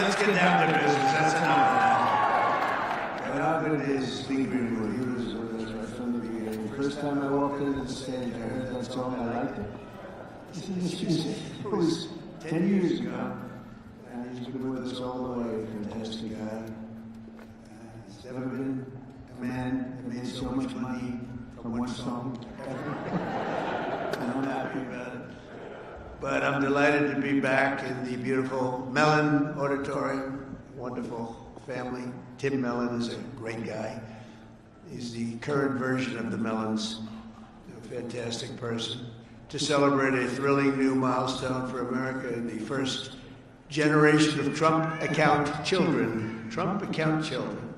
let's get down to business. That's enough now. What happened is Big Greenwood. He was with us right from the beginning. The first time I walked into the stage, I heard that song. I liked it. It was 10 years ago, and he's been with us all the way. Fantastic guy. There's never been a man that made so much money from one song ever. And I'm happy about it. But I'm delighted to be back in the beautiful Mellon Auditorium. Wonderful family. Tim Mellon is a great guy. He's the current version of the Mellons. A fantastic person. To celebrate a thrilling new milestone for America, the first generation of Trump account children. Trump account children.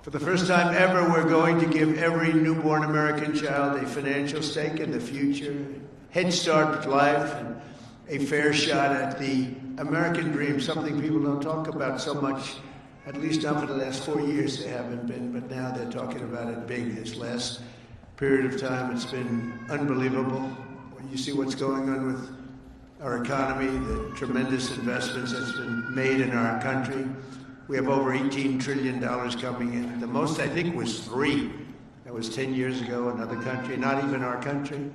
For the first time ever, we're going to give every newborn American child a financial stake in the future, head start life, and a fair shot at the American dream, something people don't talk about so much, at least not for the last 4 years they haven't been, but now they're talking about it big. This last period of time, it's been unbelievable. When you see what's going on with our economy, the tremendous investments that's been made in our country. We have over $18 trillion coming in. The most, I think, was 3. That was 10 years ago, another country, not even our country.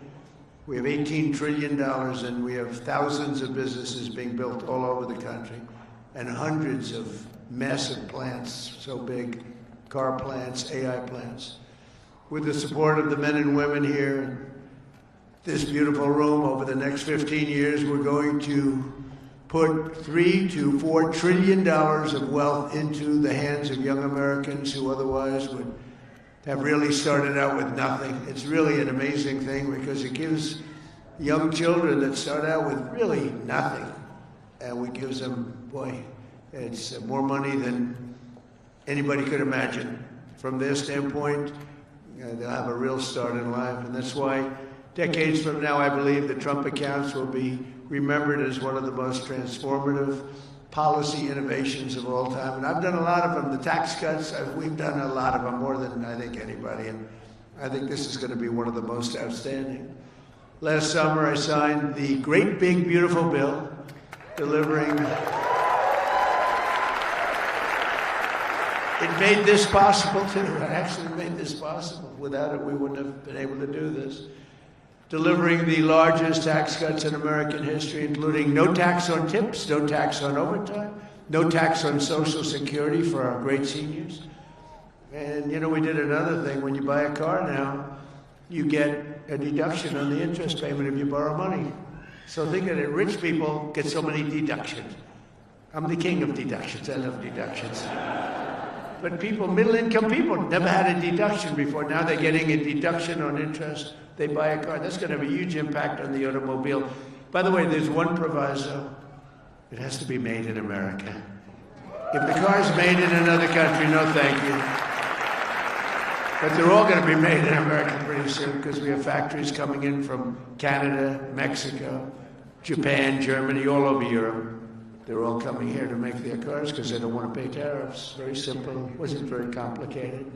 We have $18 trillion, and we have thousands of businesses being built all over the country, and hundreds of massive plants, so big, car plants, AI plants. With the support of the men and women here in this beautiful room, over the next 15 years, we're going to put $3 to $4 trillion of wealth into the hands of young Americans who otherwise would have really started out with nothing. It's really an amazing thing because it gives young children that start out with really nothing, and we gives them, boy, it's more money than anybody could imagine. From their standpoint, they'll have a real start in life, and that's why decades from now, I believe the Trump accounts will be remembered as one of the most transformative policy innovations of all time. And I've done a lot of them. The tax cuts, we've done a lot of them, more than I think anybody. And I think this is going to be one of the most outstanding. Last summer, I signed the great, big, beautiful bill delivering. It made this possible, too. It actually made this possible. Without it, we wouldn't have been able to do this. Delivering the largest tax cuts in American history, including no tax on tips, no tax on overtime, no tax on Social Security for our great seniors. And, you know, we did another thing. When you buy a car now, you get a deduction on the interest payment if you borrow money. So think of it, rich people get so many deductions. I'm the king of deductions. I love deductions. But people, middle-income people, never had a deduction before. Now they're getting a deduction on interest. They buy a car. That's going to have a huge impact on the automobile. By the way, there's one proviso. It has to be made in America. If the car's made in another country, no thank you. But they're all going to be made in America pretty soon because we have factories coming in from Canada, Mexico, Japan, Germany, all over Europe. They're all coming here to make their cars because they don't want to pay tariffs. Very simple. It wasn't very complicated.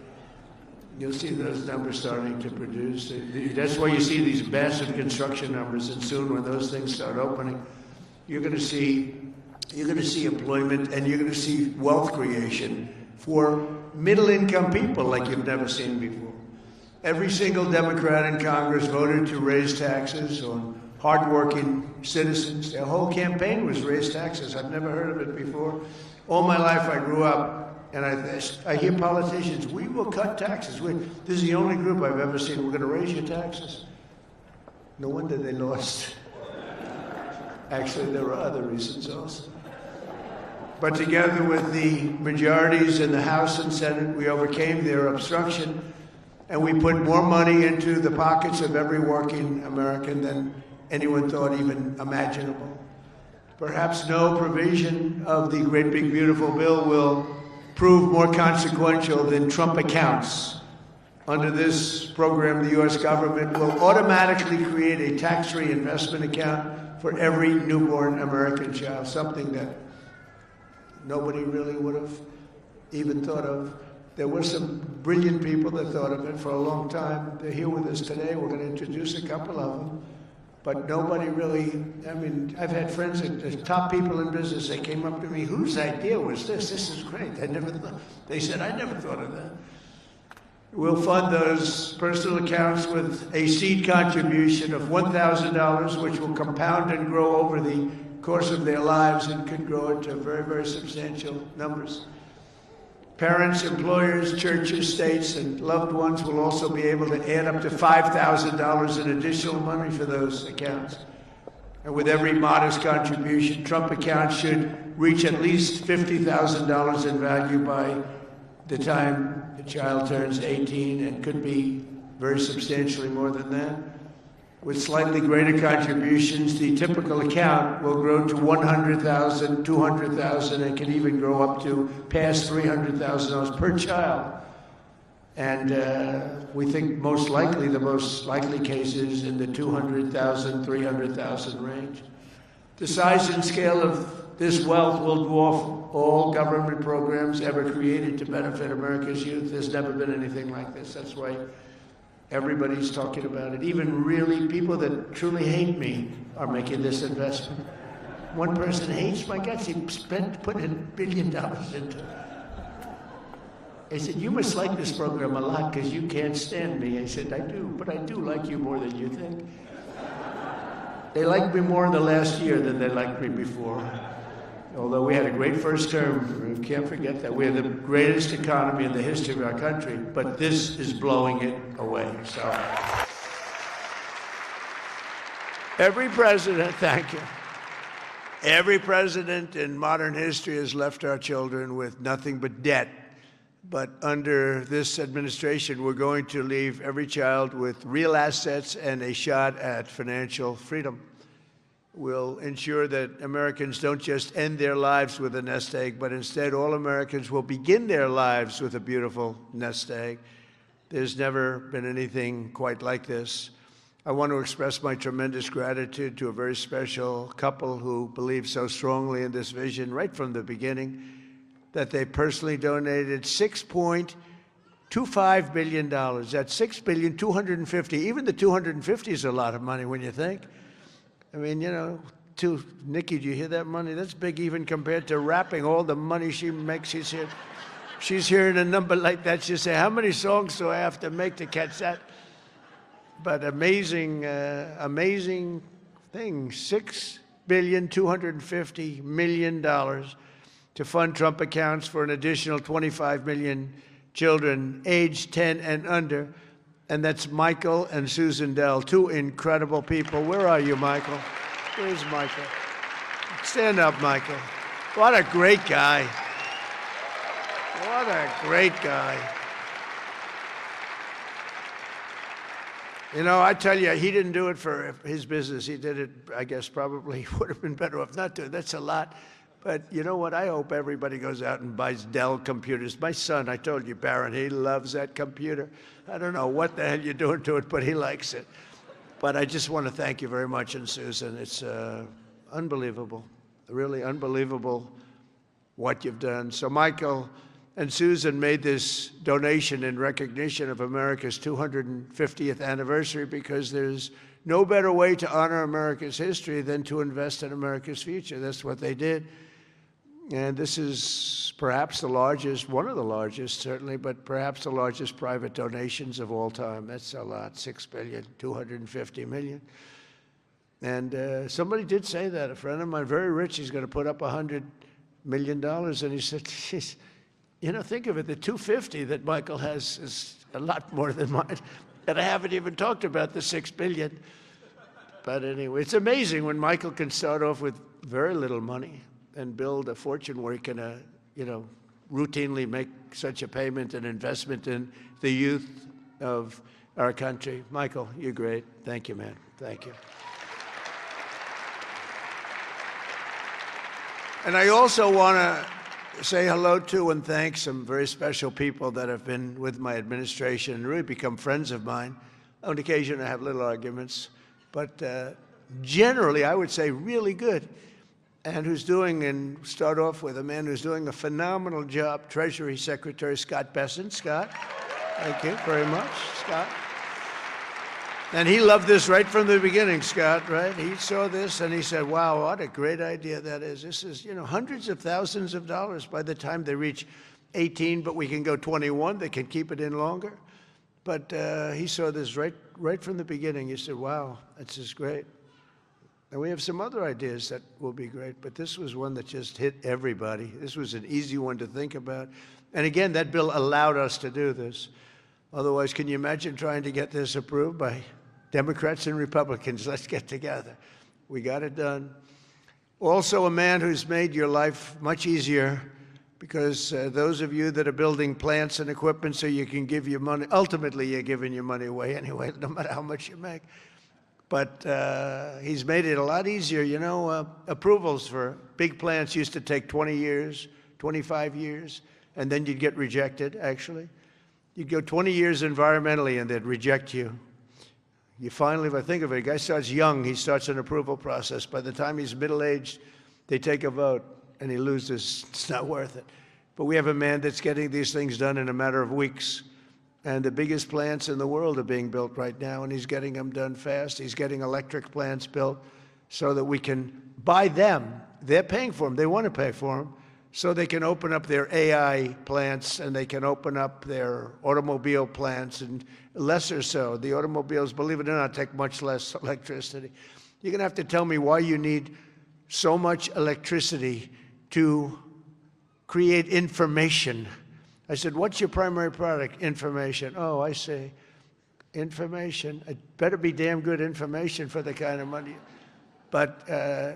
You'll see those numbers starting to produce. That's why you see these massive construction numbers, and soon when those things start opening, you're going to see employment, and you're going to see wealth creation for middle-income people like you've never seen before. Every single Democrat in Congress voted to raise taxes on hardworking citizens. Their whole campaign was raise taxes. I've never heard of it before. All my life I grew up, and I hear politicians, we will cut taxes. This is the only group I've ever seen, we're going to raise your taxes. No wonder they lost. Actually, there were other reasons also. But together with the majorities in the House and Senate, we overcame their obstruction, and we put more money into the pockets of every working American than anyone thought even imaginable. Perhaps no provision of the great big beautiful bill will prove more consequential than Trump accounts. Under this program, the U.S. government will automatically create a tax-free investment account for every newborn American child, something that nobody really would have even thought of. There were some brilliant people that thought of it for a long time. They're here with us today. We're going to introduce a couple of them. But nobody really, I mean, I've had friends, the top people in business, they came up to me, whose idea was this? This is great. They said, I never thought of that. We'll fund those personal accounts with a seed contribution of $1,000, which will compound and grow over the course of their lives and could grow into very, very substantial numbers. Parents, employers, churches, states, and loved ones will also be able to add up to $5,000 in additional money for those accounts. And with every modest contribution, Trump accounts should reach at least $50,000 in value by the time the child turns 18, and could be very substantially more than that. With slightly greater contributions, the typical account will grow to $100,000, $200,000, and can even grow up to past $300,000 per child. And we think most likely, the most likely case is in the $200,000, $300,000 range. The size and scale of this wealth will dwarf all government programs ever created to benefit America's youth. There's never been anything like this. That's why everybody's talking about it. Even really people that truly hate me are making this investment. One person hates my guts. He put $1 billion into it. I said, you must like this program a lot because you can't stand me. I said, I do, but I do like you more than you think. They liked me more in the last year than they liked me before. Although we had a great first term, we can't forget that. We had the greatest economy in the history of our country, but this is blowing it away. So, every president, thank you. Every president in modern history has left our children with nothing but debt. But under this administration, we're going to leave every child with real assets and a shot at financial freedom. We'll ensure that Americans don't just end their lives with a nest egg, but instead all Americans will begin their lives with a beautiful nest egg. There's never been anything quite like this. I want to express my tremendous gratitude to a very special couple who believed so strongly in this vision right from the beginning that they personally donated $6.25 billion. That's $6,250,000,000. Even the 250 is a lot of money when you think. I mean, you know, Nikki, do you hear that money? That's big even compared to rapping, all the money she makes. She's hearing a number like that. She'll say, how many songs do I have to make to catch that? But amazing, amazing thing, $6,250,000,000 to fund Trump accounts for an additional 25 million children aged 10 and under. And that's Michael and Susan Dell, two incredible people. Where are you, Michael? Where's Michael? Stand up, Michael. What a great guy. What a great guy. You know, I tell you, he didn't do it for his business. He did it, I guess, probably would have been better off not to. That's a lot. But you know what? I hope everybody goes out and buys Dell computers. My son, I told you, Barron, he loves that computer. I don't know what the hell you're doing to it, but he likes it. But I just want to thank you very much, and Susan. It's unbelievable, really unbelievable what you've done. So Michael and Susan made this donation in recognition of America's 250th anniversary because there's no better way to honor America's history than to invest in America's future. That's what they did. And this is perhaps the largest, one of the largest certainly, but perhaps the largest private donations of all time. That's a lot, $6,250,000,000. And somebody did say that, a friend of mine, very rich, he's going to put up $100 million. And he said, geez, you know, think of it, the 250 that Michael has is a lot more than mine. And I haven't even talked about the $6 billion. But anyway, it's amazing when Michael can start off with very little money and build a fortune where he can, you know, routinely make such a payment and investment in the youth of our country. Michael, you're great. Thank you, man. Thank you. And I also want to say hello to and thank some very special people that have been with my administration and really become friends of mine. On occasion, I have little arguments, but generally, I would say really good. And who's doing, and start off with a man who's doing a phenomenal job, Treasury Secretary Scott Bessent. Scott, thank you very much, Scott. And he loved this right from the beginning, Scott, right? He saw this and he said, wow, what a great idea that is. This is, hundreds of thousands of dollars by the time they reach 18, but we can go 21. They can keep it in longer. But he saw this right from the beginning. He said, wow, this is great. And we have some other ideas that will be great, but this was one that just hit everybody. This was an easy one to think about. And again, that bill allowed us to do this. Otherwise, can you imagine trying to get this approved by Democrats and Republicans? Let's get together. We got it done. Also, a man who's made your life much easier, because those of you that are building plants and equipment so you can give your money, ultimately you're giving your money away anyway, no matter how much you make. But he's made it a lot easier. Approvals for big plants used to take 20 years, 25 years, and then you'd get rejected, actually. You'd go 20 years environmentally and they'd reject you. You finally, if I think of it, a guy starts young, he starts an approval process. By the time he's middle-aged, they take a vote and he loses. It's not worth it. But we have a man that's getting these things done in a matter of weeks. And the biggest plants in the world are being built right now, and he's getting them done fast. He's getting electric plants built so that we can buy them. They're paying for them. They want to pay for them. So they can open up their AI plants, and they can open up their automobile plants, and lesser so. The automobiles, believe it or not, take much less electricity. You're going to have to tell me why you need so much electricity to create information. I said, what's your primary product? Information. Oh, I see. Information. It better be damn good information for the kind of money. But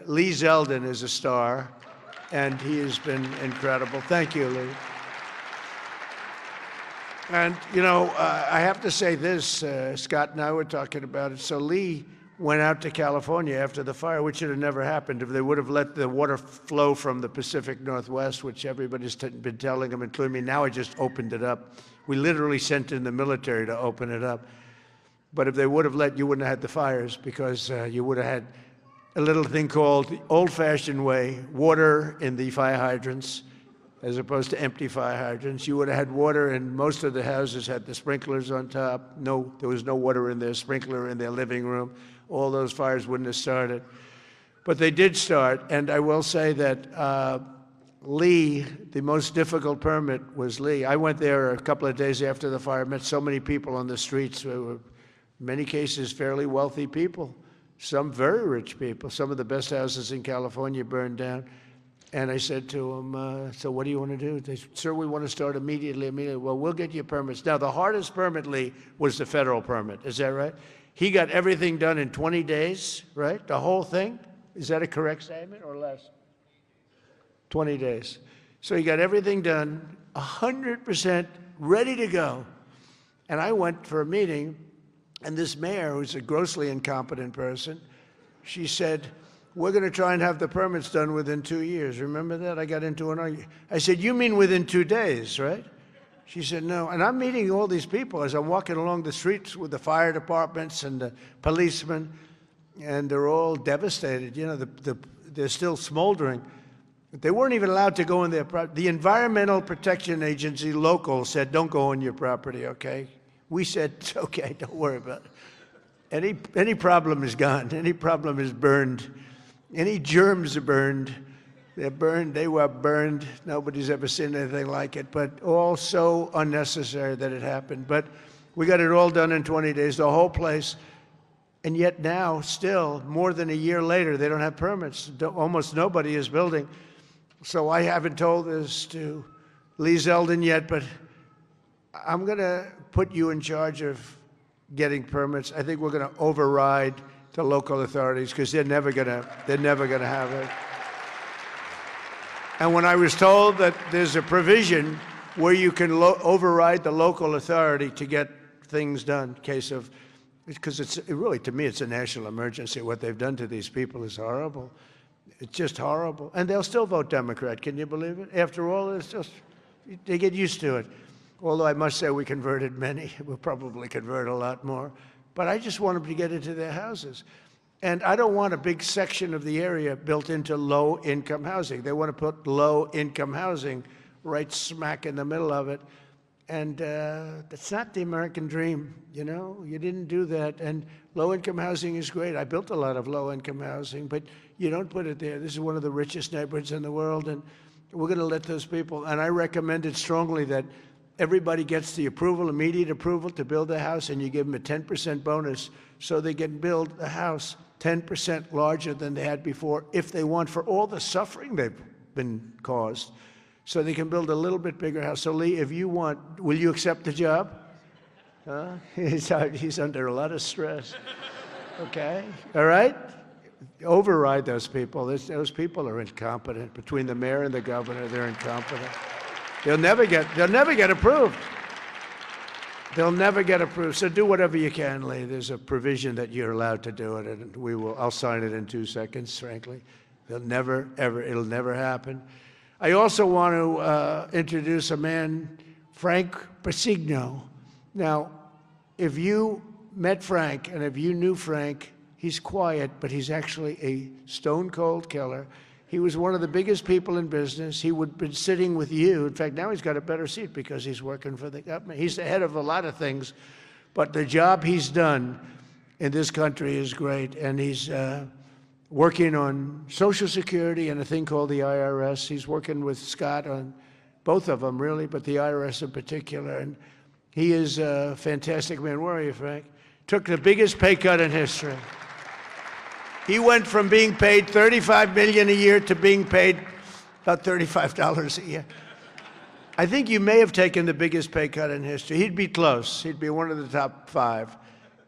Lee Zeldin is a star, and he has been incredible. Thank you, Lee. And, I have to say this, Scott and I were talking about it. So Lee went out to California after the fire, which should have never happened if they would have let the water flow from the Pacific Northwest, which everybody's been telling them, including me. Now I just opened it up. We literally sent in the military to open it up. But if they would have let, you wouldn't have had the fires, because you would have had a little thing called the old-fashioned way, water in the fire hydrants, as opposed to empty fire hydrants. You would have had water, and most of the houses had the sprinklers on top. No, there was no water in their sprinkler in their living room. All those fires wouldn't have started. But they did start, and I will say that Lee, the most difficult permit was Lee. I went there a couple of days after the fire, met so many people on the streets who were, in many cases, fairly wealthy people, some very rich people. Some of the best houses in California burned down. And I said to them, so what do you want to do? They said, sir, we want to start immediately. Well, we'll get you permits. Now, the hardest permit, Lee, was the federal permit. Is that right? He got everything done in 20 days, right? The whole thing? Is that a correct statement or less? 20 days. So he got everything done, 100% ready to go. And I went for a meeting, and this mayor, who's a grossly incompetent person, she said, we're going to try and have the permits done within 2 years. Remember that? I got into an argument. I said, you mean within 2 days, right? She said, no. And I'm meeting all these people as I'm walking along the streets with the fire departments and the policemen, and they're all devastated. They're still smoldering. They weren't even allowed to go in their property. The Environmental Protection Agency local said, don't go on your property, okay? We said, it's okay, don't worry about it. Any problem is gone. Any problem is burned. Any germs are burned. They're burned. They were burned. Nobody's ever seen anything like it, but all so unnecessary that it happened. But we got it all done in 20 days, the whole place. And yet now, still, more than a year later, they don't have permits. Almost nobody is building. So I haven't told this to Lee Zeldin yet, but I'm going to put you in charge of getting permits. I think we're going to override the local authorities, because they're never going to have it. And when I was told that there's a provision where you can override the local authority to get things done, because it's really, to me, it's a national emergency. What they've done to these people is horrible. It's just horrible. And they'll still vote Democrat. Can you believe it? After all, it's just, they get used to it. Although I must say we converted many. We'll probably convert a lot more. But I just want them to get into their houses. And I don't want a big section of the area built into low-income housing. They want to put low-income housing right smack in the middle of it. And that's not the American dream, you know? You didn't do that. And low-income housing is great. I built a lot of low-income housing, but you don't put it there. This is one of the richest neighborhoods in the world, and we're going to let those people, and I recommended strongly that everybody gets the approval, immediate approval to build a house, and you give them a 10% bonus so they can build a house 10% larger than they had before if they want, for all the suffering they've been caused. So they can build a little bit bigger house. So Lee, if you want, will you accept the job? Huh? He's under a lot of stress. Okay, all right? Override those people. Those people are incompetent. Between the mayor and the governor, they're incompetent. They'll never get approved. They'll never get approved. So do whatever you can, Lee. There's a provision that you're allowed to do it, and I'll sign it in 2 seconds, frankly. It'll never happen. I also want to introduce a man, Frank Persigno. Now, if you met Frank, and if you knew Frank, he's quiet, but he's actually a stone-cold killer. He was one of the biggest people in business. He would have been sitting with you. In fact, now he's got a better seat because he's working for the government. He's the head of a lot of things, but the job he's done in this country is great, and he's working on Social Security and a thing called the IRS. He's working with Scott on both of them, really, but the IRS in particular. And he is a fantastic man. Where are you, Frank? Took the biggest pay cut in history. He went from being paid $35 million a year to being paid about $35 a year. I think you may have taken the biggest pay cut in history. He'd be close. He'd be one of the top 5.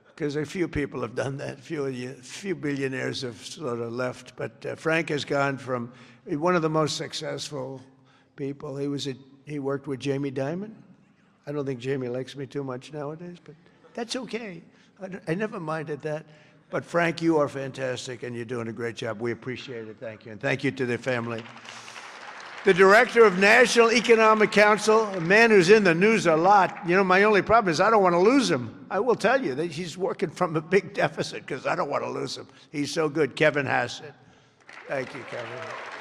Because a few people have done that. Few billionaires have sort of left. But Frank has gone from one of the most successful people. He worked with Jamie Dimon. I don't think Jamie likes me too much nowadays, but that's okay. I never minded that. But Frank, you are fantastic, and you're doing a great job. We appreciate it. Thank you. And thank you to the family. The director of National Economic Council, a man who's in the news a lot. You know, my only problem is I don't want to lose him. I will tell you that he's working from a big deficit because I don't want to lose him. He's so good. Kevin Hassett. Thank you, Kevin.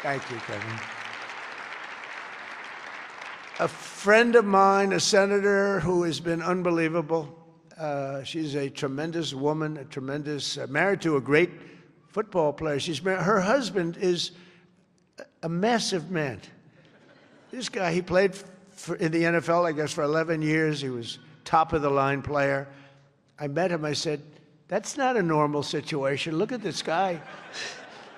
Thank you, Kevin. A friend of mine, a senator who has been unbelievable. She's a tremendous woman, married to a great football player. Her husband is a massive man. This guy, he played in the NFL, I guess, for 11 years. He was top-of-the-line player. I met him. I said, that's not a normal situation. Look at this guy.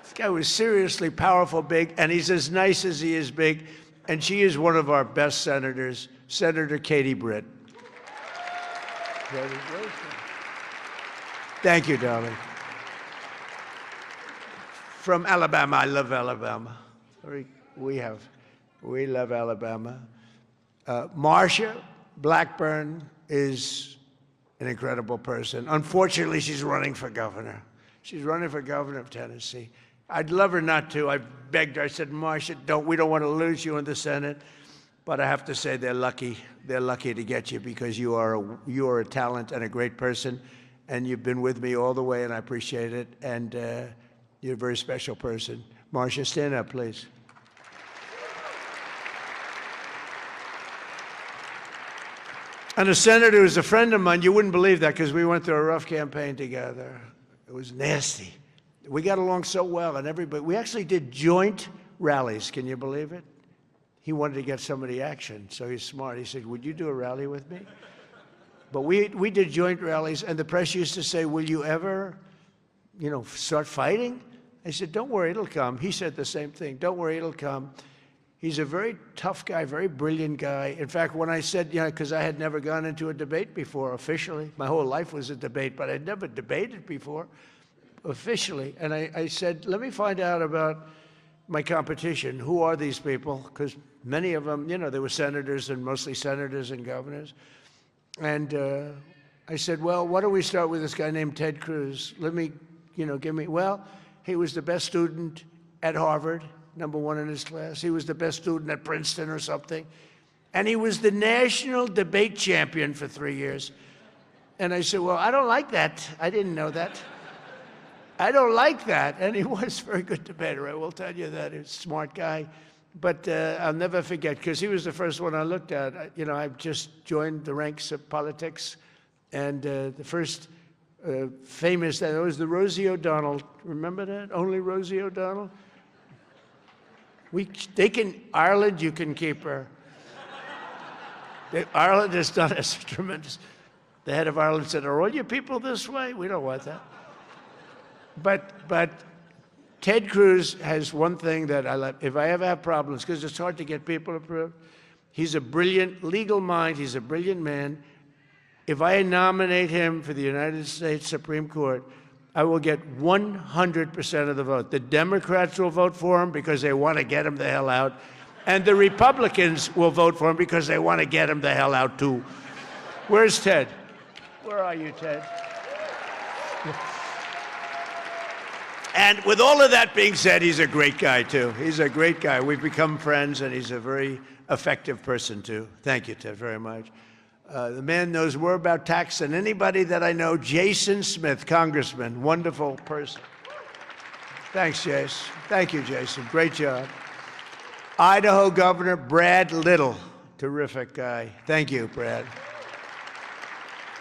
This guy was seriously powerful, big, and he's as nice as he is big. And she is one of our best senators, Senator Katie Britt. Thank you, darling. From Alabama. I love Alabama. We love Alabama. Marsha Blackburn is an incredible person. Unfortunately, she's running for governor. She's running for governor of Tennessee. I'd love her not to. I begged her. I said, Marsha, we don't want to lose you in the Senate. But I have to say they're lucky. They're lucky to get you because you are a talent and a great person, and you've been with me all the way, and I appreciate it. And you're a very special person. Marsha, stand up, please. And a senator who's a friend of mine, you wouldn't believe that because we went through a rough campaign together. It was nasty. We got along so well, and we actually did joint rallies. Can you believe it? He wanted to get some of the action, so he's smart. He said, would you do a rally with me? But we did joint rallies, and the press used to say, will you ever, start fighting? I said, don't worry, it'll come. He said the same thing. Don't worry, it'll come. He's a very tough guy, very brilliant guy. In fact, when I said, because I had never gone into a debate before officially. My whole life was a debate, but I'd never debated before officially. And I said, let me find out about my competition. Who are these people? Because many of them, they were senators and mostly senators and governors. And I said, well, why don't we start with this guy named Ted Cruz? Let me, he was the best student at Harvard, #1 in his class. He was the best student at Princeton or something. And he was the national debate champion for 3 years. And I said, well, I don't like that. I didn't know that. I don't like that. And he was a very good debater, I will tell you that. He's a smart guy, But I'll never forget, because he was the first one I looked at. You know, I've just joined the ranks of politics, and the first famous, that was the Rosie O'Donnell. Remember that? Only Rosie O'Donnell? Ireland, you can keep her. Ireland has done us tremendous. The head of Ireland said, are all your people this way? We don't want that. But Ted Cruz has one thing that I like. If I ever have problems, because it's hard to get people approved, he's a brilliant legal mind. He's a brilliant man. If I nominate him for the United States Supreme Court, I will get 100% of the vote. The Democrats will vote for him because they want to get him the hell out. And the Republicans will vote for him because they want to get him the hell out, too. Where's Ted? Where are you, Ted? And with all of that being said, he's a great guy, too. He's a great guy. We've become friends, and he's a very effective person, too. Thank you, Ted, very much. The man knows more about tax than anybody that I know. Jason Smith, Congressman, wonderful person. Thanks, Jason. Thank you, Jason. Great job. Idaho Governor Brad Little, terrific guy. Thank you, Brad.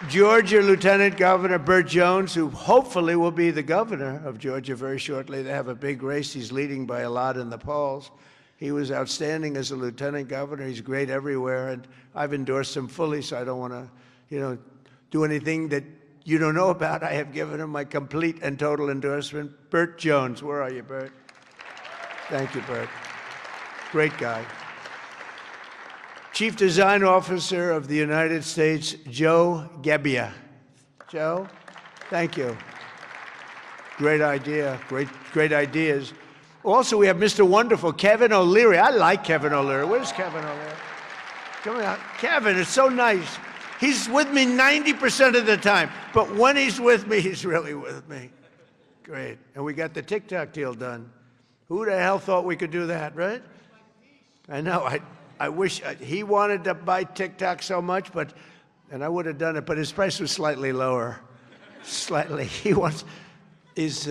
Georgia Lieutenant Governor Burt Jones, who hopefully will be the governor of Georgia very shortly. They have a big race. He's leading by a lot in the polls. He was outstanding as a lieutenant governor. He's great everywhere, and I've endorsed him fully, so I don't want to, do anything that you don't know about. I have given him my complete and total endorsement. Burt Jones, where are you, Burt? Thank you, Burt. Great guy. Chief Design Officer of the United States, Joe Gebbia. Joe, thank you. Great idea, great ideas. Also, we have Mr. Wonderful, Kevin O'Leary. I like Kevin O'Leary. Where's Kevin O'Leary? Come on, Kevin, it's so nice. He's with me 90% of the time, but when he's with me, he's really with me. Great. And we got the TikTok deal done. Who the hell thought we could do that, right? I know. I wish he wanted to buy TikTok so much, and I would have done it, but his price was slightly lower. Slightly. He's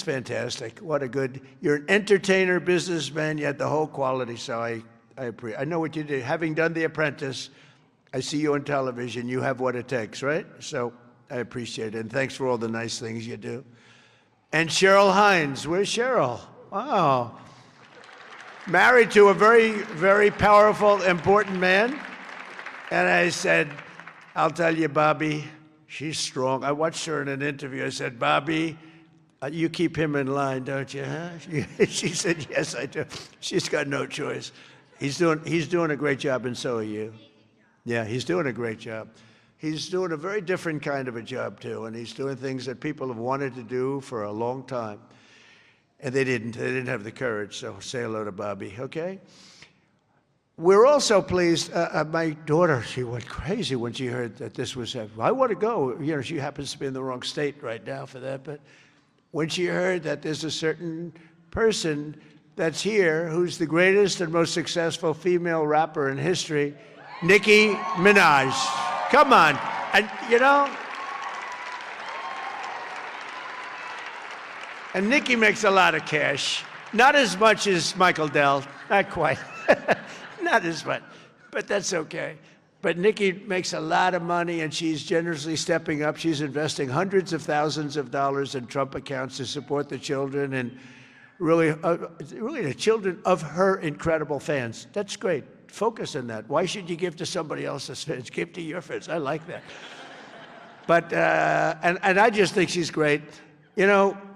fantastic. What a good, you're an entertainer, businessman, you had the whole quality, so I appreciate. I know what you did. Having done The Apprentice, I see you on television, you have what it takes, right? So I appreciate it, and thanks for all the nice things you do. And Cheryl Hines, where's Cheryl? Wow. Married to a very, very powerful, important man. And I said, I'll tell you, Bobby, she's strong. I watched her in an interview. I said, Bobby, you keep him in line, don't you, huh? She said, yes, I do. She's got no choice. He's doing a great job, and so are you. Yeah, he's doing a great job. He's doing a very different kind of a job, too, and he's doing things that people have wanted to do for a long time. And they didn't have the courage, so say hello to Bobby, okay? We're also pleased, my daughter, she went crazy when she heard that this was happening. I want to go. She happens to be in the wrong state right now for that, but when she heard that there's a certain person that's here who's the greatest and most successful female rapper in history, Nicki Minaj. Come on. And, and Nicki makes a lot of cash. Not as much as Michael Dell, not quite. Not as much, but that's okay. But Nicki makes a lot of money, and she's generously stepping up. She's investing hundreds of thousands of dollars in Trump accounts to support the children and really the children of her incredible fans. That's great. Focus on that. Why should you give to somebody else's fans? Give to your fans. I like that. But, and I just think she's great.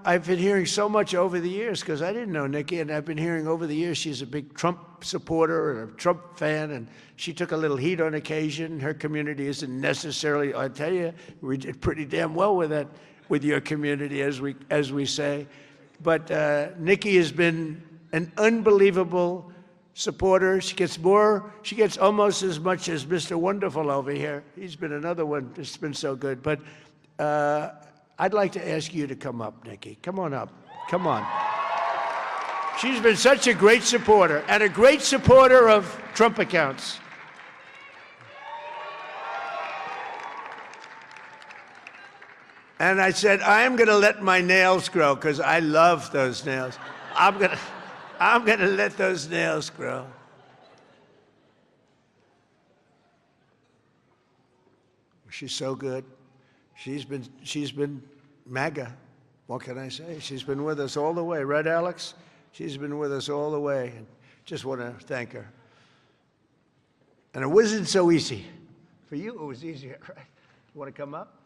I've been hearing so much over the years, because I didn't know Nicki, and I've been hearing over the years she's a big Trump supporter and a Trump fan, and she took a little heat on occasion. Her community isn't necessarily, I tell you, we did pretty damn well with that, with your community, as we say. But Nicki has been an unbelievable supporter. She gets almost as much as Mr. Wonderful over here. He's been another one that's been so good. But I'd like to ask you to come up, Nicki. Come on up. Come on. She's been such a great supporter, and a great supporter of Trump accounts. And I said, I am going to let my nails grow, because I love those nails. I'm going to let those nails grow. She's so good. She's been MAGA. What can I say? She's been with us all the way. Right, Alex? She's been with us all the way. And just want to thank her. And it wasn't so easy. For you, it was easier, right? You want to come up?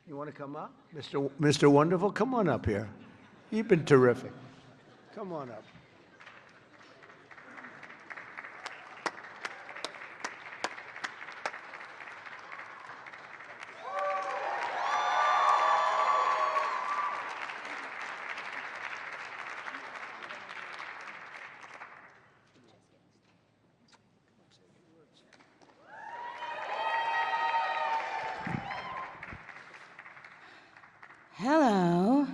You want to come up? Mr. Wonderful, come on up here. You've been terrific. Come on up. Hello.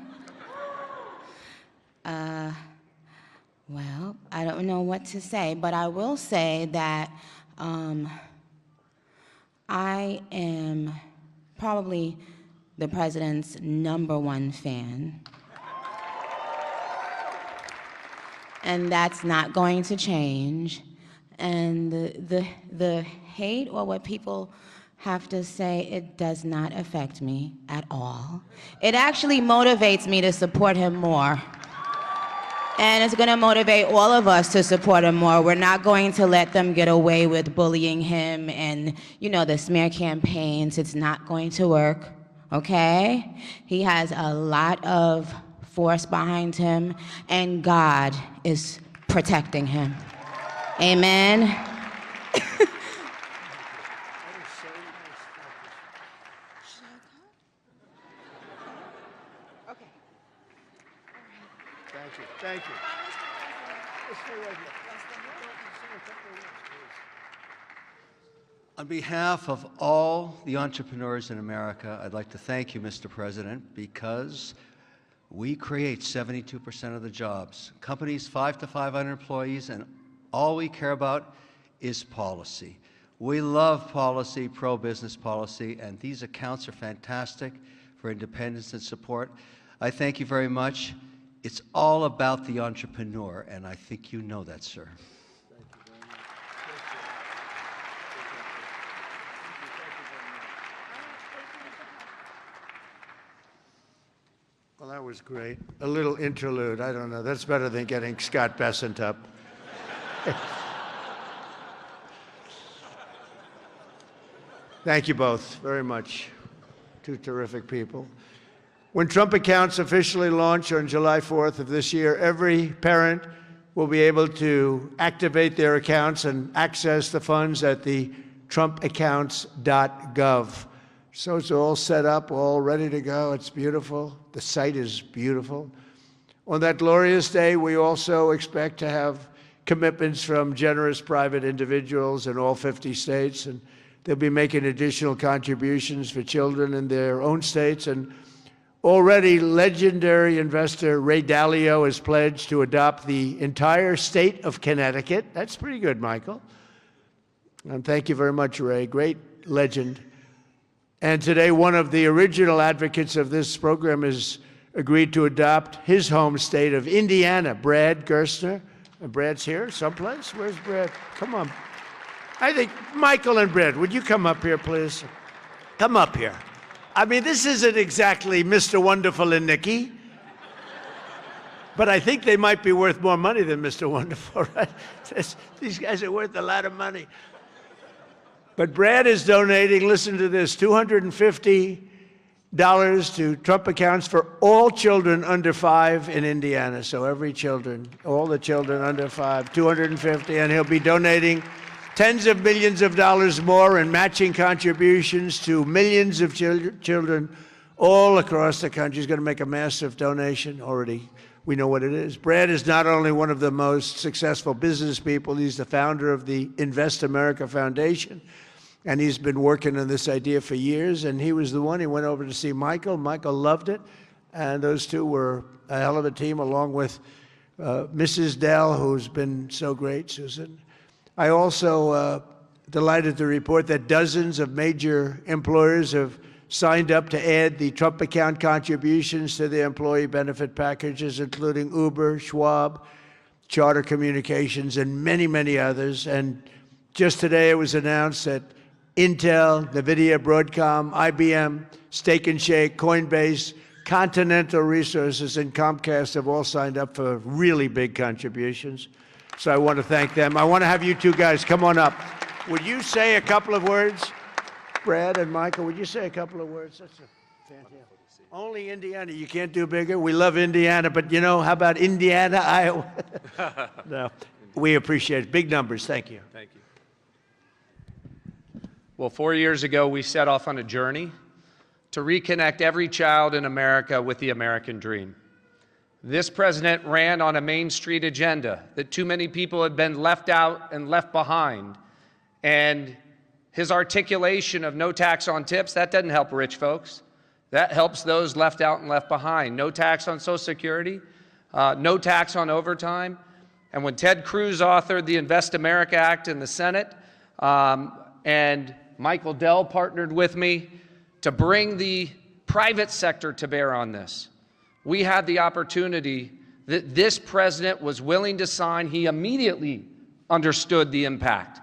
Well, I don't know what to say, but I will say that I am probably the president's #1 fan. And that's not going to change. And the hate or what people have to say, it does not affect me at all. It actually motivates me to support him more. And it's going to motivate all of us to support him more. We're not going to let them get away with bullying him and, the smear campaigns. It's not going to work, okay? He has a lot of force behind him, and God is protecting him. Amen. Thank you. On behalf of all the entrepreneurs in America, I'd like to thank you, Mr. President, because we create 72% of the jobs. Companies 5 to 500 employees, and all we care about is policy. We love policy, pro-business policy, and these accounts are fantastic for independence and support. I thank you very much. It's all about the entrepreneur, and I think you know that, sir. Well, that was great. A little interlude. I don't know. That's better than getting Scott Bessent up. Thank you both very much. Two terrific people. When Trump accounts officially launch on July 4th of this year, every parent will be able to activate their accounts and access the funds at the trumpaccounts.gov. So it's all set up, all ready to go. It's beautiful. The site is beautiful. On that glorious day, we also expect to have commitments from generous private individuals in all 50 states, and they'll be making additional contributions for children in their own states. And already, legendary investor Ray Dalio has pledged to adopt the entire state of Connecticut. That's pretty good, Michael. And thank you very much, Ray. Great legend. And today, one of the original advocates of this program has agreed to adopt his home state of Indiana, Brad Gerstner. And Brad's here someplace? Where's Brad? Come on. I think Michael and Brad, would you come up here, please? Come up here. I mean, this isn't exactly Mr. Wonderful and Nikki, but I think they might be worth more money than Mr. Wonderful, right? These guys are worth a lot of money. But Brad is donating, listen to this, $250 to Trump accounts for all children under 5 in Indiana. So all the children under 5, $250, and he'll be donating tens of millions of dollars more in matching contributions to millions of children all across the country. He's going to make a massive donation already. We know what it is. Brad is not only one of the most successful business people, he's the founder of the Invest America Foundation, and he's been working on this idea for years, and he was the one. He went over to see Michael. Michael loved it, and those two were a hell of a team, along with Mrs. Dell, who's been so great, Susan. I also delighted to report that dozens of major employers have signed up to add the Trump account contributions to their employee benefit packages, including Uber, Schwab, Charter Communications, and many, many others. And just today it was announced that Intel, NVIDIA, Broadcom, IBM, Steak and Shake, Coinbase, Continental Resources, and Comcast have all signed up for really big contributions. So I want to thank them. I want to have you two guys come on up. Would you say a couple of words? Brad and Michael, would you say a couple of words? That's fantastic. Only Indiana. You can't do bigger. We love Indiana, but you know, how about Indiana, Iowa? No, we appreciate it. Big numbers. Thank you. Thank you. Well, 4 years ago, we set off on a journey to reconnect every child in America with the American dream. This president ran on a Main Street agenda that too many people had been left out and left behind. And his articulation of no tax on tips, that doesn't help rich folks. That helps those left out and left behind. No tax on Social Security, no tax on overtime. And when Ted Cruz authored the Invest America Act in the Senate, and Michael Dell partnered with me to bring the private sector to bear on this, we had the opportunity that this president was willing to sign. He immediately understood the impact.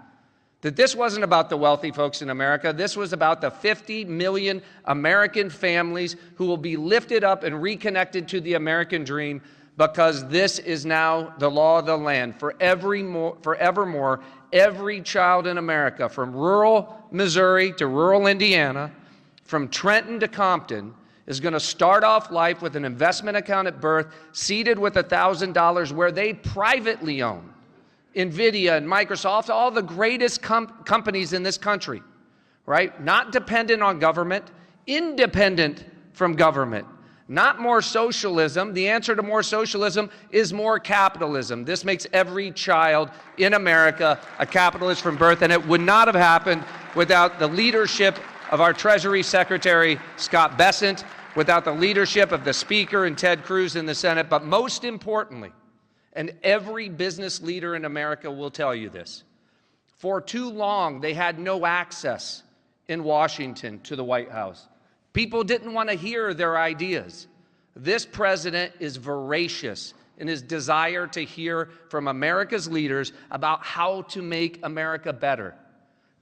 That this wasn't about the wealthy folks in America. This was about the 50 million American families who will be lifted up and reconnected to the American dream, because this is now the law of the land. Forevermore, every child in America, from rural Missouri to rural Indiana, from Trenton to Compton, is going to start off life with an investment account at birth, seated with $1,000, where they privately own NVIDIA and Microsoft, all the greatest companies in this country, right? Not dependent on government, independent from government. Not more socialism. The answer to more socialism is more capitalism. This makes every child in America a capitalist from birth, and it would not have happened without the leadership of our Treasury Secretary, Scott Bessent, without the leadership of the Speaker and Ted Cruz in the Senate, but most importantly, and every business leader in America will tell you this, for too long they had no access in Washington to the White House. People didn't want to hear their ideas. This president is voracious in his desire to hear from America's leaders about how to make America better.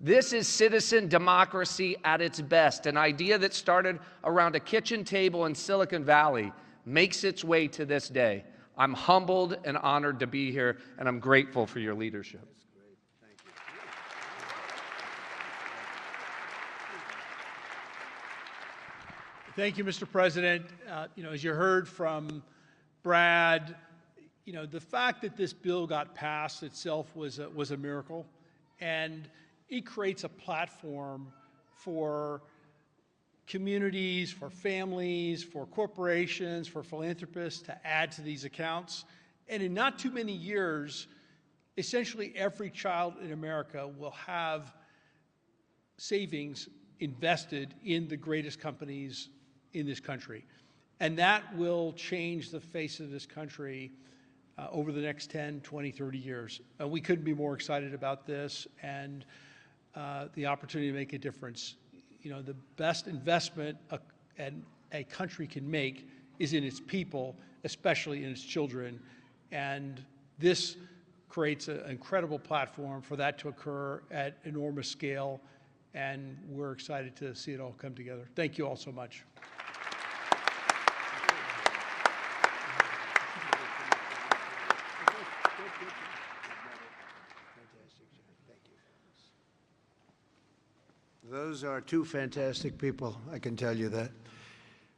This is citizen democracy at its best. An idea that started around a kitchen table in Silicon Valley makes its way to this day. I'm humbled and honored to be here, and I'm grateful for your leadership. Thank you, Mr. President. As you heard from Brad, the fact that this bill got passed itself was a miracle, and it creates a platform for communities, for families, for corporations, for philanthropists to add to these accounts. And in not too many years, essentially every child in America will have savings invested in the greatest companies in this country. And that will change the face of this country over the next 10, 20, 30 years. We couldn't be more excited about this and the opportunity to make a difference. The best investment a country can make is in its people, especially in its children. And this creates an incredible platform for that to occur at enormous scale. And we're excited to see it all come together. Thank you all so much. Those are two fantastic people, I can tell you that.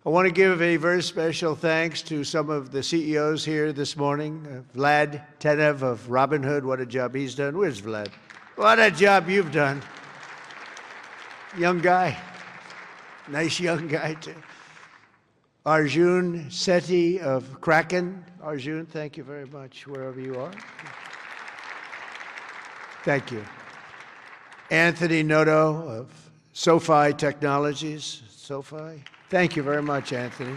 I want to give a very special thanks to some of the CEOs here this morning. Vlad Tenev of Robinhood, what a job he's done. Where's Vlad? What a job you've done. Young guy. Nice young guy, too. Arjun Sethi of Kraken. Arjun, thank you very much, wherever you are. Thank you. Anthony Noto of SoFi Technologies. SoFi. Thank you very much, Anthony.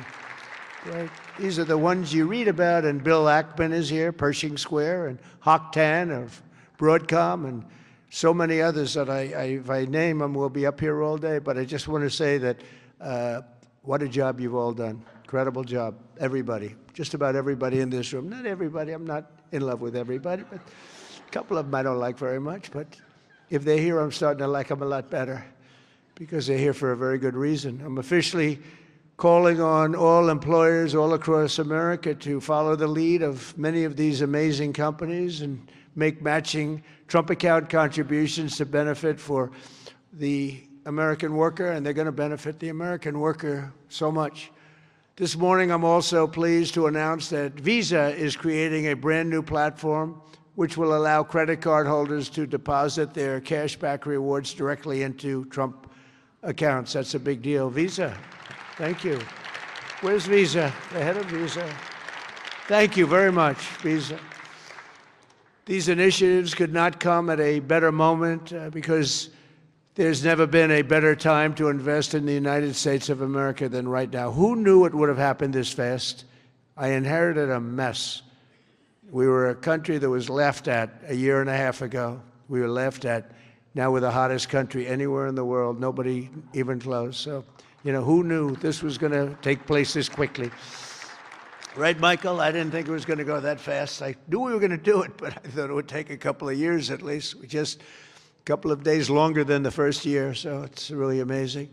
Great. These are the ones you read about, and Bill Ackman is here, Pershing Square, and Hock Tan of Broadcom, and so many others that if I name them, we'll be up here all day. But I just want to say that what a job you've all done. incredible job. Everybody, just about everybody in this room. Not everybody, I'm not in love with everybody, but a couple of them I don't like very much. But if they're here, I'm starting to like them a lot better because they're here for a very good reason. I'm officially calling on all employers all across America to follow the lead of many of these amazing companies and make matching Trump account contributions to benefit for the American worker, and they're going to benefit the American worker so much. This morning, I'm also pleased to announce that Visa is creating a brand new platform which will allow credit card holders to deposit their cashback rewards directly into Trump accounts. That's a big deal. Visa, thank you. Where's Visa? The head of Visa. Thank you very much, Visa. These initiatives could not come at a better moment because there's never been a better time to invest in the United States of America than right now. Who knew it would have happened this fast? I inherited a mess. We were a country that was laughed at a year and a half ago. We were laughed at. Now we're the hottest country anywhere in the world, nobody even close. So, who knew this was going to take place this quickly? Right, Michael? I didn't think it was going to go that fast. I knew we were going to do it, but I thought it would take a couple of years at least. Just a couple of days longer than the first year, so it's really amazing.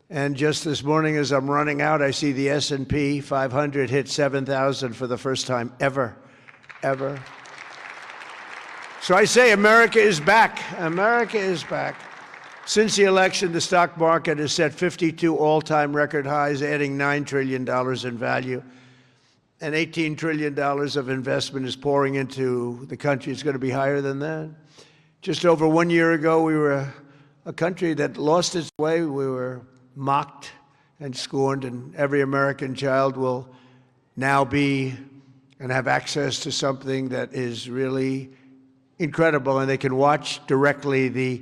And just this morning as I'm running out, I see the S&P 500 hit 7,000 for the first time ever. So I say America is back. America is back. Since the election, the stock market has set 52 all-time record highs, adding $9 trillion in value. And $18 trillion of investment is pouring into the country. It's going to be higher than that. Just over 1 year ago, we were a country that lost its way. We were mocked and scorned, and every American child will now be and have access to something that is really incredible, and they can watch directly the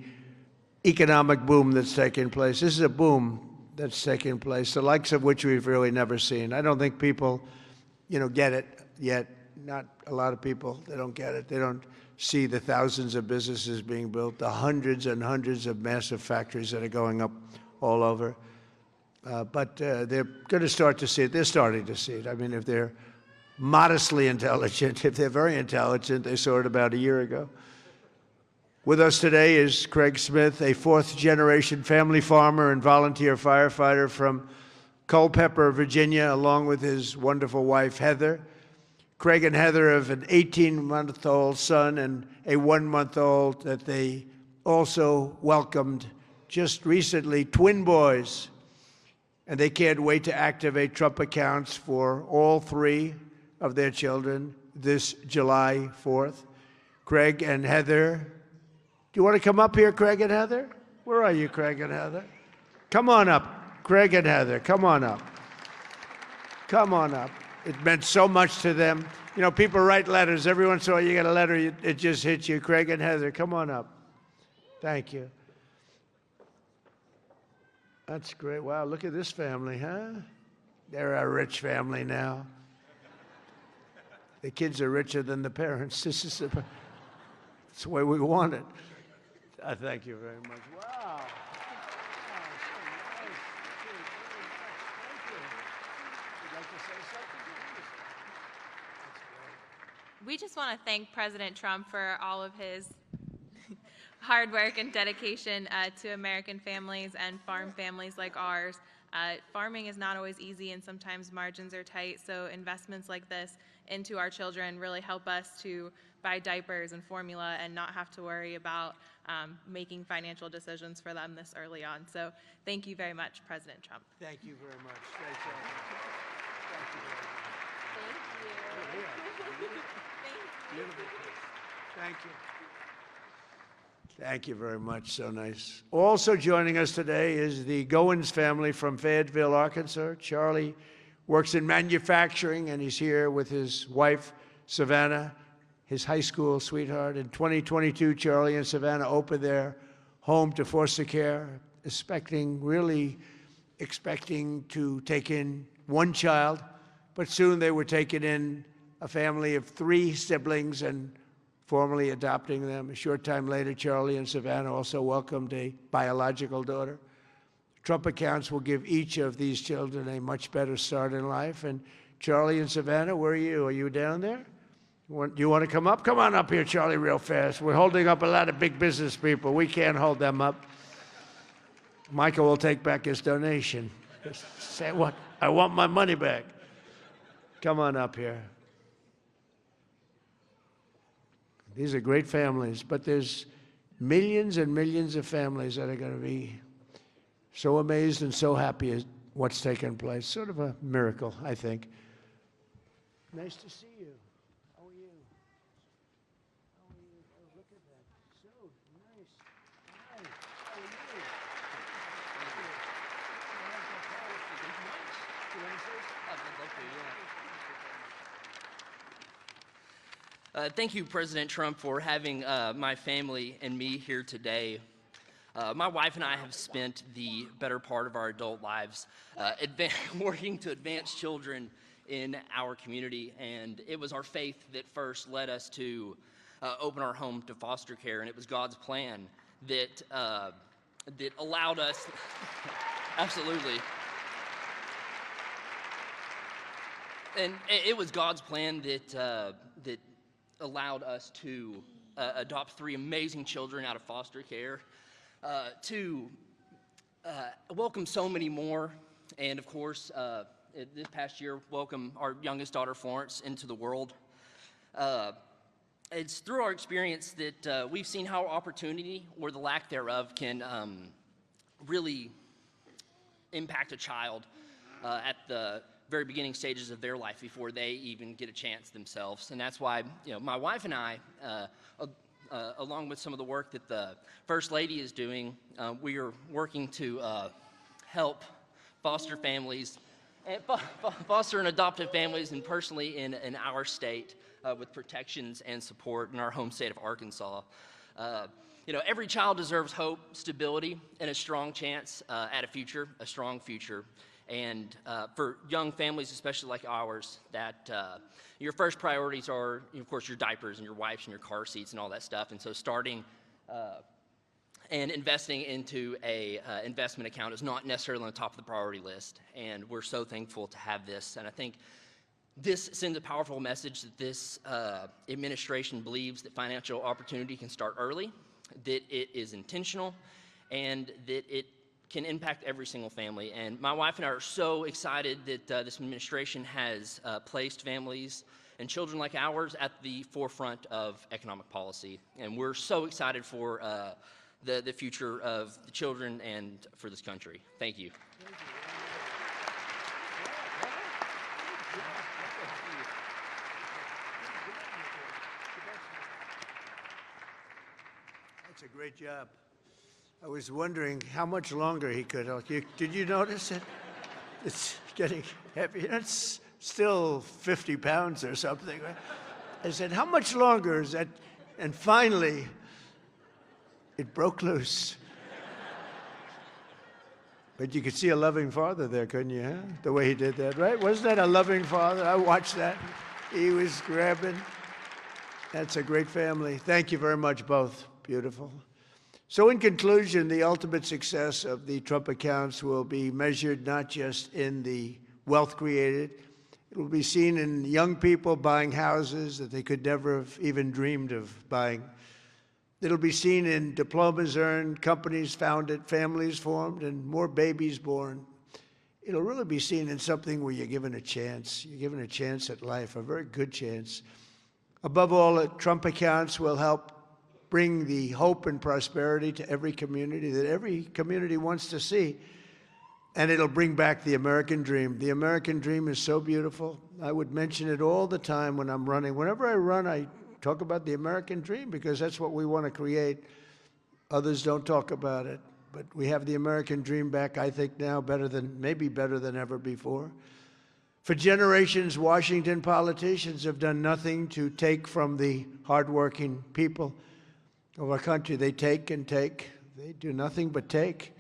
economic boom that's taking place. This is a boom that's taking place, the likes of which we've really never seen. I don't think people, get it yet. Not a lot of people, they don't get it. They don't see the thousands of businesses being built, the hundreds and hundreds of massive factories that are going up all over. But they're going to start to see it. They're starting to see it. I mean, if they're modestly intelligent, if they're very intelligent, they saw it about a year ago. With us today is Craig Smith, a fourth-generation family farmer and volunteer firefighter from Culpeper, Virginia, along with his wonderful wife, Heather. Craig and Heather have an 18-month-old son and a 1-month-old that they also welcomed just recently, twin boys. And they can't wait to activate Trump accounts for all three of their children this July 4th. Craig and Heather, do you want to come up here, Craig and Heather? Where are you, Craig and Heather? Come on up, Craig and Heather, come on up. Come on up. It meant so much to them. People write letters. Every once in a while you get a letter, it just hits you. Craig and Heather, come on up. Thank you. That's great. Wow, look at this family, huh? They're a rich family now. The kids are richer than the parents. That's the way we want it. I thank you very much. Wow. We just want to thank President Trump for all of his hard work and dedication to American families and farm families like ours. Farming is not always easy and sometimes margins are tight, so investments like this into our children really help us to buy diapers and formula and not have to worry about making financial decisions for them this early on. So thank you very much, President Trump. Thank you very much. Great job. Thank you very much. Beautiful. Thank you. Thank you very much. So nice. Also joining us today is the Goins family from Fayetteville, Arkansas. Charlie works in manufacturing, and he's here with his wife, Savannah, his high school sweetheart. In 2022, Charlie and Savannah opened their home to foster care, really expecting to take in one child, but soon they were taking in a family of 3 siblings and formally adopting them. A short time later, Charlie and Savannah also welcomed a biological daughter. Trump accounts will give each of these children a much better start in life. And Charlie and Savannah, where are you? Are you down there? Do you want to come up? Come on up here, Charlie, real fast. We're holding up a lot of big business people. We can't hold them up. Michael will take back his donation. Say what? I want my money back. Come on up here. These are great families, but there's millions and millions of families that are going to be so amazed and so happy at what's taken place. Sort of a miracle, I think. Nice to see you. How are you? How are you? Oh, look at that. So nice. Hi. How are you? Thank you, President Trump, for having my family and me here today. My wife and I have spent the better part of our adult lives working to advance children in our community, and it was our faith that first led us to open our home to foster care, and it was God's plan that allowed us, absolutely. And it was God's plan that allowed us to adopt 3 amazing children out of foster care, to welcome so many more, and of course, this past year, welcome our youngest daughter, Florence, into the world. It's through our experience that we've seen how opportunity, or the lack thereof, can really impact a child at the very beginning stages of their life before they even get a chance themselves. And that's why, my wife and I, along with some of the work that the First Lady is doing, we are working to help foster families, and foster and adoptive families, and personally in our state with protections and support in our home state of Arkansas. Every child deserves hope, stability, and a strong chance at a strong future. And for young families, especially like ours, that your first priorities are, of course, your diapers and your wipes and your car seats and all that stuff. And so starting and investing into a investment account is not necessarily on the top of the priority list. And we're so thankful to have this. And I think this sends a powerful message that this administration believes that financial opportunity can start early, that it is intentional, and that it can impact every single family. And my wife and I are so excited that this administration has placed families and children like ours at the forefront of economic policy. And we're so excited for the future of the children and for this country. Thank you. That's a great job. I was wondering how much longer he could. Did you notice it? It's getting heavy. It's still 50 pounds or something. Right? I said, how much longer is that? And finally, it broke loose. But you could see a loving father there, couldn't you? Huh? The way he did that, right? Wasn't that a loving father? I watched that. He was grabbing. That's a great family. Thank you very much, both. Beautiful. So in conclusion, the ultimate success of the Trump accounts will be measured not just in the wealth created. It will be seen in young people buying houses that they could never have even dreamed of buying. It'll be seen in diplomas earned, companies founded, families formed, and more babies born. It'll really be seen in something where you're given a chance. You're given a chance at life, a very good chance. Above all, the Trump accounts will help bring the hope and prosperity to every community that every community wants to see. And it'll bring back the American dream. The American dream is so beautiful. I would mention it all the time when I'm running. Whenever I run, I talk about the American dream because that's what we want to create. Others don't talk about it. But we have the American dream back, I think now, maybe better than ever before. For generations, Washington politicians have done nothing to take from the hardworking people of our country. They take and take. They do nothing but take.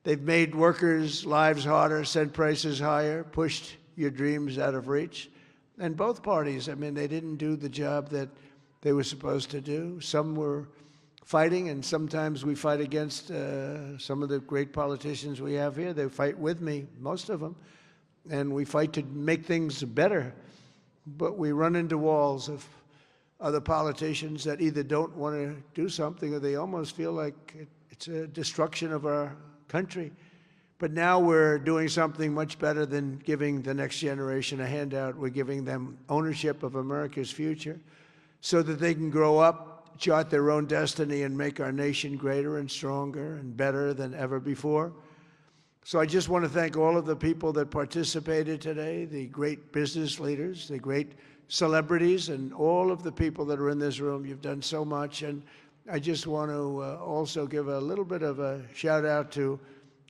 They've made workers' lives harder, sent prices higher, pushed your dreams out of reach. And both parties, they didn't do the job that they were supposed to do. Some were fighting, and sometimes we fight against some of the great politicians we have here. They fight with me, most of them, and we fight to make things better. But we run into walls of other politicians that either don't want to do something or they almost feel like it's a destruction of our country. But now we're doing something much better than giving the next generation a handout. We're giving them ownership of America's future so that they can grow up, chart their own destiny, and make our nation greater and stronger and better than ever before. So I just want to thank all of the people that participated today, the great business leaders, the great celebrities, and all of the people that are in this room. You've done so much. And I just want to also give a little bit of a shout out to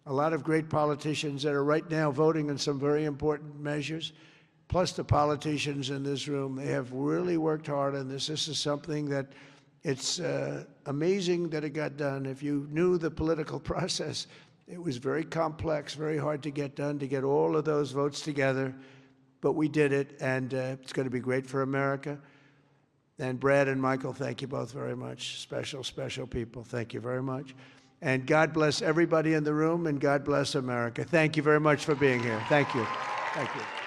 a lot of great politicians that are right now voting on some very important measures, plus the politicians in this room. They have really worked hard on this. This is something that it's amazing that it got done. If you knew the political process, it was very complex, very hard to get done, to get all of those votes together. But we did it, and it's going to be great for America. And Brad and Michael, thank you both very much. Special, special people. Thank you very much. And God bless everybody in the room, and God bless America. Thank you very much for being here. Thank you. Thank you.